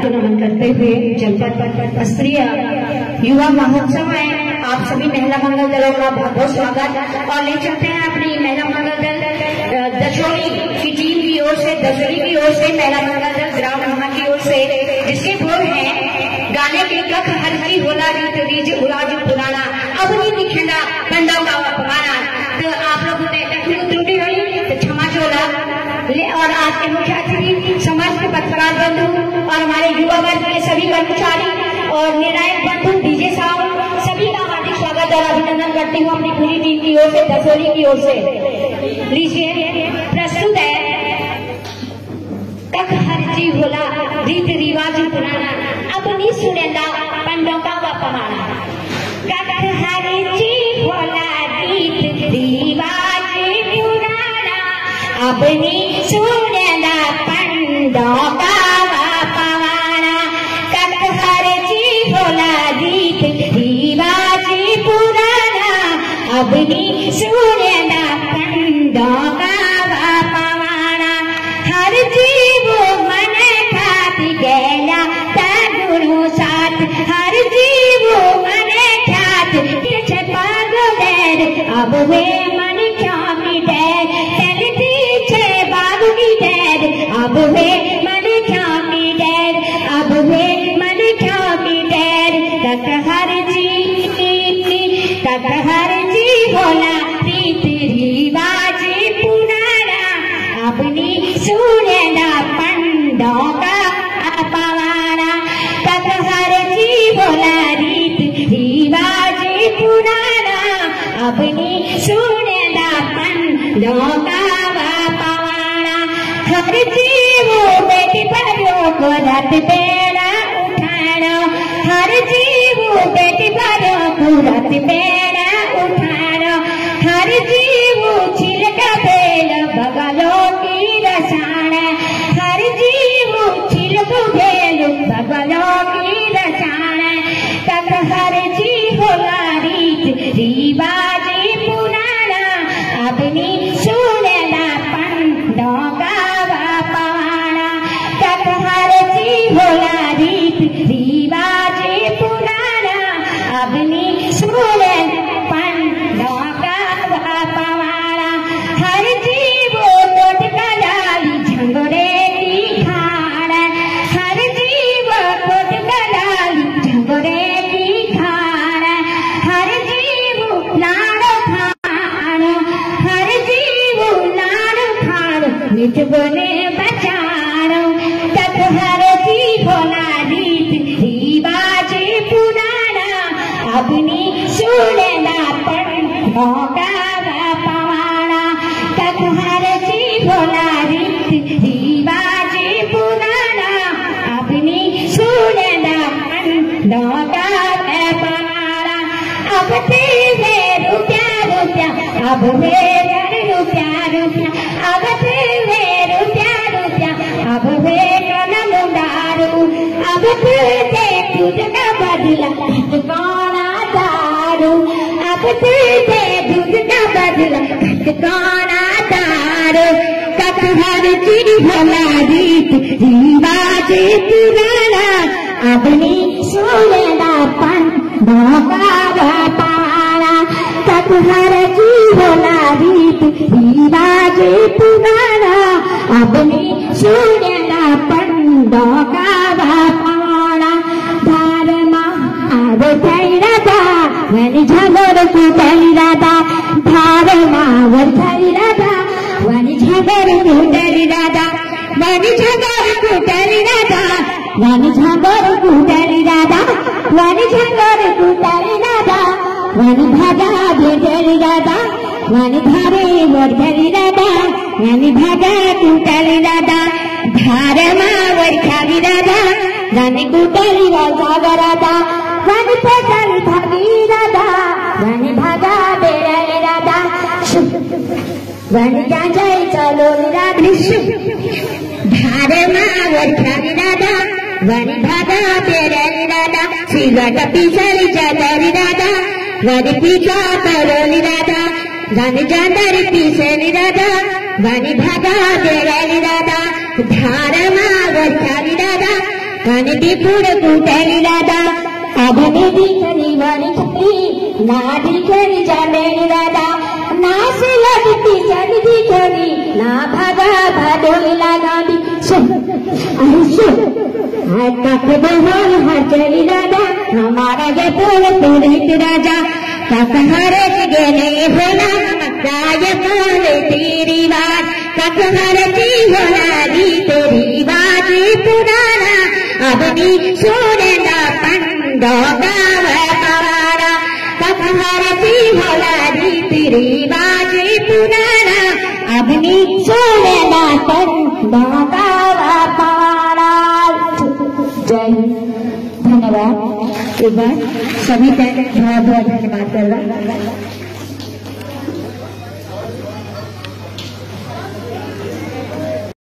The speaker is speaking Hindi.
को नमन करते हुए जनपद स्तरीय युवा महोत्सव है। आप सभी महिला मंगल दलों का बहुत बहुत स्वागत और ले चलते हैं अपनी महिला मंगल दल दशोरी की टीम की ओर से, दशोरी की ओर से, महिला मंगल दल ग्राम महा की ओर से, जिसके बोल है गाने के कख हर की होला रीत रीज उराज पुराना अब नहीं दिखेगा पंडा का अपमाना। तो आप लोगों ने तकनीक त्रुटि हुई तो क्षमा चोला। और आज के मुख्य अतिथि समाज के पत्रकार बंधु और हमारे युवा वर्ग के सभी कर्मचारी और निर्णायक बंधु डीजे साहब सभी का हार्दिक स्वागत और अभिनंदन करती हूँ अपनी पूरी टीम की ओर से, दशोरी की ओर से। लीजिए प्रस्तुत है कख हर जी होला रीत रिवाज पुराना अब नहीं सुनेंदा पंडों का अपमाना। कख हर जी होला रीत रिवाज पुराना अब नहीं सुनेंदा पंडों का अपमाना। कख हर जी होला रीत रिवाज पुराना अब नहीं सुनेंदा पंडों का अपमाना। हर जीव मन खाती गैला गुरु साथ हर जीव मन ख्यात पीछे पागल अब वे मन क्या मिटे तेल पीछे बाबू की डैड अब वे मन क्या मिटे अब वे मन क्या मिटे। तक हर जी होला रीत रिवाज पुराना अपनी सुनेना पंडों का अपमाना। तक हर जी होला रीत रिवाज पुराना अपनी सुनेना पंडों का अपमाना। हर जीव बेटी बड़ों को रत बेड़ा उठाना हर जीव बेटी बड़ों को रत बेड़ा उठाना। हर जीव छिलका बेल बगलों की रसाना हर जीव छिलक बेल बगलों की रसाना। तक हर जीव रीत रिवाज पुराना अपनी सुनेना पंडों का अपमाना। तक हर जीव रीत रिवाज पुराना अपनी सुनेना पंडों का अपमाना। हर जीव कोट का डाली झंगोरे की खाना हर जीव कोट का डाली झंगोरे की खाना। हर जीव लाड़ खानो हर जीव लाड़ खानो निज बने बचानो। तक हर जीव रीत रिवाज पुराना अपनी सुनेना पंडों का अपमाना। तक हर जीव रीत रिवाज पुराना अपनी सुनेना पंडों का अपमाना। अब तेरे रुपया रुपया अब मेरे रुपया रुपया अब तेरे रुपया रुपया अब मेरा नमुदारू अब तुझे दूध का बदला कौना दारू अब तुझे दूध का बदला कौना दारू। तक हर चीज भला रीत रिवाज पुराना अपनी सुनेना पंडों का अपमाना। तक हर चीज भला रीत रिवाज पुराना अपनी सुनेना पंडों का अपमाना। धारमा अब राधा वनी झगड़ कुटली राधा धारमा राधा वनी झगड़ कुटली राधा वनी झगड़ कुटली राधा वनी झगड़ कुटली राधा वनी झगड़ कुटली राधा वनी भागा भेटली राधा वनी धारे वर्धली राधा वनी भागा कुटली राधा धारमा वर्खाली राधा वनी कुटली राधा राधा वनी पेटली भागी राधा वनी भागा बेरली राधा वनी जांजय चलो राधा धारमा वर्खाली राधा वनी भागा बेरली राधा सिगट पिछली चलली राधा वनी पीछा करोली राधा वनी जांदरी पिछली राधा वनी भागा बेरली राधा धारमा वर्खाली राधा कणती पुढे कुठे दादा अभने दिखनी वाणी छत्री ना दिखनी जाने दादा ना से लगती चल दिखनी ना भागा भाडोला गाड़ी कख बहल हर चली दादा हमारा ये पुल पुलित राजा कख हरच गेने होला राय पुल तेरी बात कख हरची होला रीत रिवाज पुराना अबनी सोनेला पंडो गाव पवारा कख हरची होला रीत रिवाज पुराना अबनी सोनेला पंडो गाव पवारा। जय हिंद, धन्यवाद। एक बार सभी का बहुत बहुत धन्यवाद कर रहा।